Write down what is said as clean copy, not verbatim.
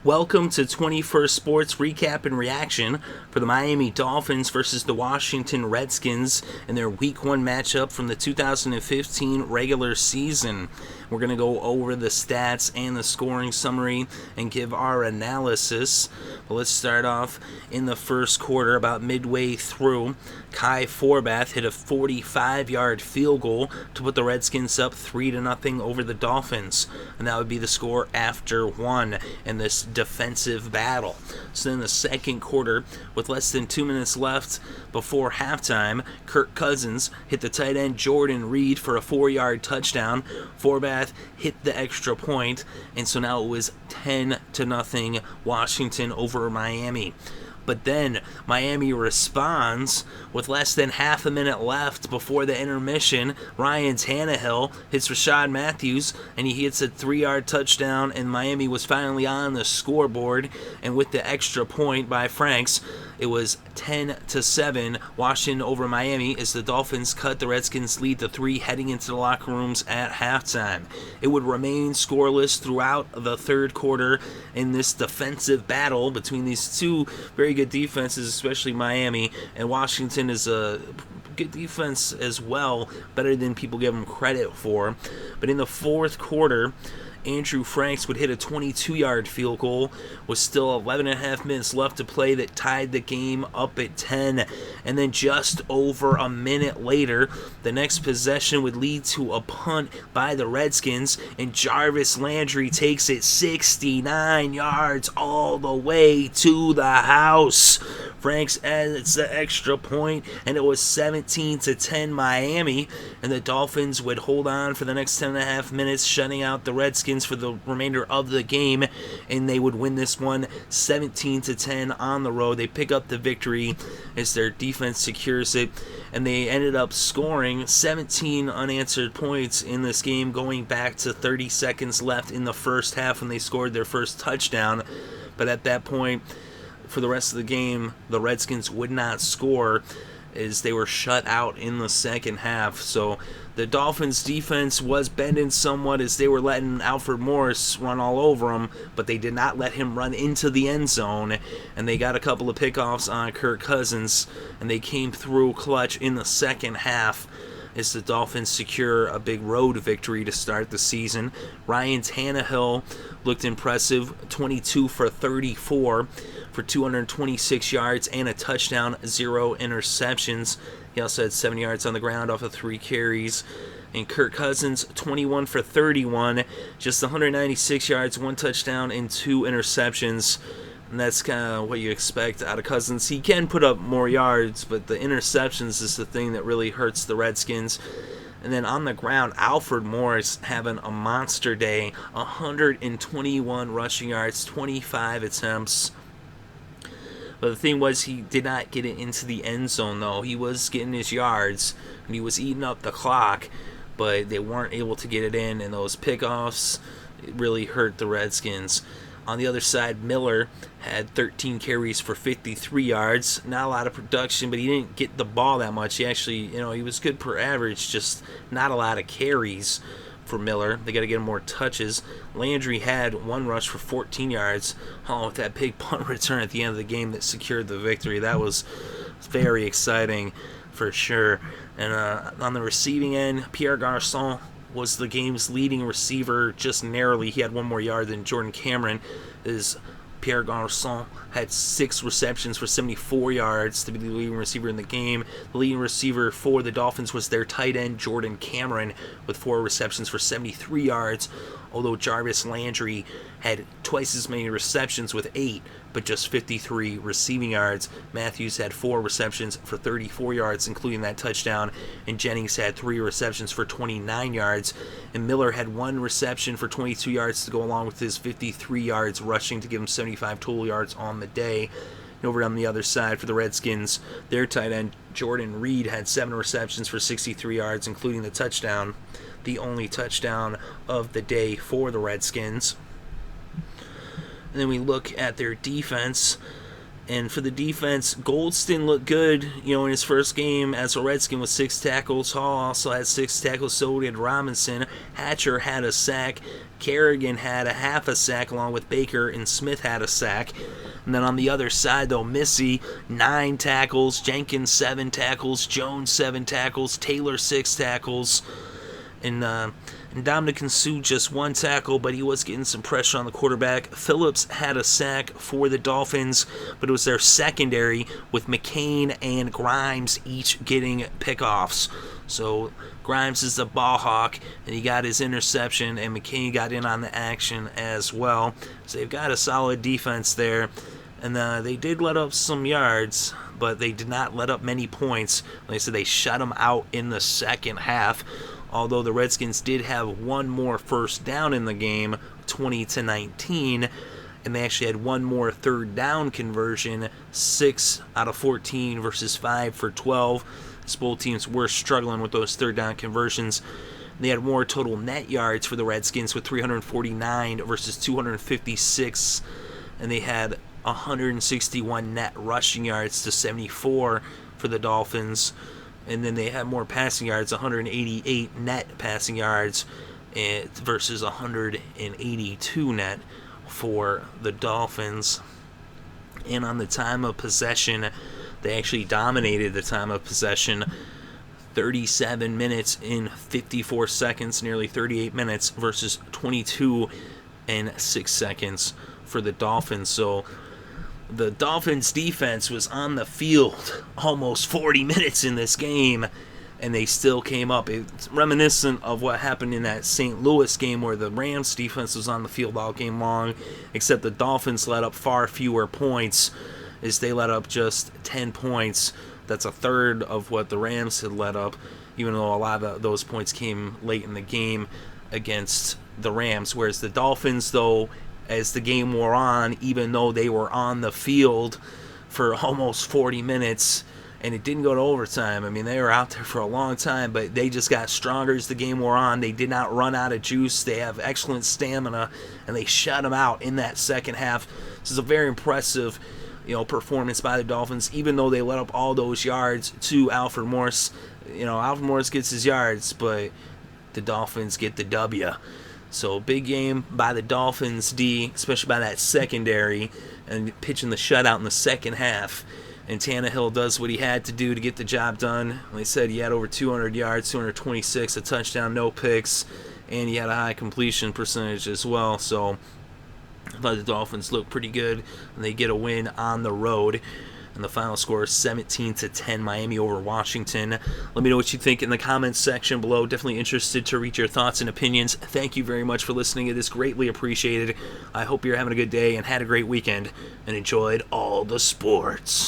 Welcome to 21st Sports Recap and Reaction for the Miami Dolphins versus the Washington Redskins in their Week 1 matchup from the 2015 regular season. We're going to go over the stats and the scoring summary and give our analysis. But let's start off in the first quarter, about midway through. Kai Forbath hit a 45-yard field goal to put the Redskins up 3-0 over the Dolphins. And that would be the score after one in this defensive battle. So in the second quarter, with less than 2 minutes left before halftime, Kirk Cousins hit the tight end Jordan Reed for a 4-yard touchdown. Forbath hit the extra point, and so now it was 10-0 Washington over Miami. But then Miami responds with less than half a minute left before the intermission. Ryan Tannehill hits Rashad Matthews, and he hits a 3-yard touchdown, and Miami was finally on the scoreboard. And with the extra point by Franks, it was 10-7 Washington over Miami as the Dolphins cut the Redskins' lead to 3 heading into the locker rooms at halftime. It would remain scoreless throughout the third quarter in this defensive battle between these two very good defenses, especially Miami, and Washington is a good defense as well, better than people give them credit for. But in the fourth quarter, Andrew Franks would hit a 22-yard field goal with still 11 and a half minutes left to play that tied the game up at 10. And then just over a minute later, the next possession would lead to a punt by the Redskins, and Jarvis Landry takes it 69 yards all the way to the house. Franks adds the extra point, and it was 17-10 Miami, and the Dolphins would hold on for the next 10 and a half minutes, shutting out the Redskins for the remainder of the game, and they would win this one 17-10 on the road. They pick up the victory as their defense secures it, and they ended up scoring 17 unanswered points in this game, going back to 30 seconds left in the first half when they scored their first touchdown. But at that point, for the rest of the game, the Redskins would not score as they were shut out in the second half. So the Dolphins' defense was bending somewhat as they were letting Alfred Morris run all over them, but they did not let him run into the end zone, and they got a couple of pickoffs on Kirk Cousins, and they came through clutch in the second half as the Dolphins secure a big road victory to start the season. Ryan Tannehill looked impressive, 22 for 34 for 226 yards and a touchdown, 0 interceptions. He also had 7 yards on the ground off of 3 carries. And Kirk Cousins, 21 for 31, just 196 yards, 1 touchdown, and 2 interceptions. And that's kind of what you expect out of Cousins. He can put up more yards, but the interceptions is the thing that really hurts the Redskins. And then on the ground, Alfred Morris having a monster day, 121 rushing yards, 25 attempts. But the thing was, he did not get it into the end zone, though. He was getting his yards, and he was eating up the clock, but they weren't able to get it in, and those pickoffs really hurt the Redskins. On the other side, Miller had 13 carries for 53 yards. Not a lot of production, but he didn't get the ball that much. He actually, he was good per average, just not a lot of carries for Miller. They got to get him more touches. Landry had 1 rush for 14 yards. With that big punt return at the end of the game that secured the victory. That was very exciting for sure. And on the receiving end, Pierre Garçon was the game's leading receiver just narrowly. He had 1 more yard than Jordan Cameron. Pierre Garçon had 6 receptions for 74 yards to be the leading receiver in the game. The leading receiver for the Dolphins was their tight end, Jordan Cameron, with 4 receptions for 73 yards, although Jarvis Landry had twice as many receptions with 8, but just 53 receiving yards. Matthews had 4 receptions for 34 yards, including that touchdown, and Jennings had 3 receptions for 29 yards, and Miller had 1 reception for 22 yards to go along with his 53 yards rushing to give him 75 total yards on the day. Over on the other side for the Redskins, their tight end Jordan Reed had 7 receptions for 63 yards, including the touchdown, the only touchdown of the day for the Redskins. And then we look at their defense, And for the defense, Goldston looked good, in his first game as a Redskin with 6 tackles. Hall also had 6 tackles, so did Robinson. Hatcher had a sack. Kerrigan had a half a sack, along with Baker, and Smith had a sack. And then on the other side, though, Missy, 9 tackles. Jenkins, 7 tackles. Jones, 7 tackles. Taylor, 6 tackles. And Dominic Sue just 1 tackle, but he was getting some pressure on the quarterback. Phillips had a sack for the Dolphins, but it was their secondary with McCain and Grimes each getting pickoffs. So Grimes is the ball hawk, and he got his interception, and McCain got in on the action as well. So they've got a solid defense there. And they did let up some yards, but they did not let up many points. Like I said, they shut them out in the second half. Although the Redskins did have one more first down in the game, 20-19, and they actually had one more third down conversion, 6 out of 14 versus 5 for 12. As both teams were struggling with those third down conversions. They had more total net yards for the Redskins with 349 versus 256, and they had 161 net rushing yards to 74 for the Dolphins. And then they had more passing yards, 188 net passing yards versus 182 net for the Dolphins. And on the time of possession, they actually dominated the time of possession, 37 minutes in 54 seconds, nearly 38 minutes versus 22 and 6 seconds for the Dolphins. So the Dolphins defense was on the field almost 40 minutes in this game, and they still came up. It's reminiscent of what happened in that St. Louis game where the Rams defense was on the field all game long, except the Dolphins let up far fewer points, as they let up just 10 points. That's a third of what the Rams had let up, even though a lot of those points came late in the game against the Rams. Whereas the Dolphins, though, as the game wore on, even though they were on the field for almost 40 minutes, and it didn't go to overtime. I mean, they were out there for a long time, but they just got stronger as the game wore on. They did not run out of juice. They have excellent stamina, and they shut them out in that second half. This is a very impressive, performance by the Dolphins, even though they let up all those yards to Alfred Morris. Alfred Morris gets his yards, but the Dolphins get the W. So big game by the Dolphins D, especially by that secondary, and pitching the shutout in the second half. And Tannehill does what he had to do to get the job done. Like I said, he had over 200 yards, 226, a touchdown, no picks, and he had a high completion percentage as well. So I thought the Dolphins looked pretty good, and they get a win on the road. And the final score is 17-10, Miami over Washington. Let me know what you think in the comments section below. Definitely interested to read your thoughts and opinions. Thank you very much for listening. It is greatly appreciated. I hope you're having a good day and had a great weekend and enjoyed all the sports.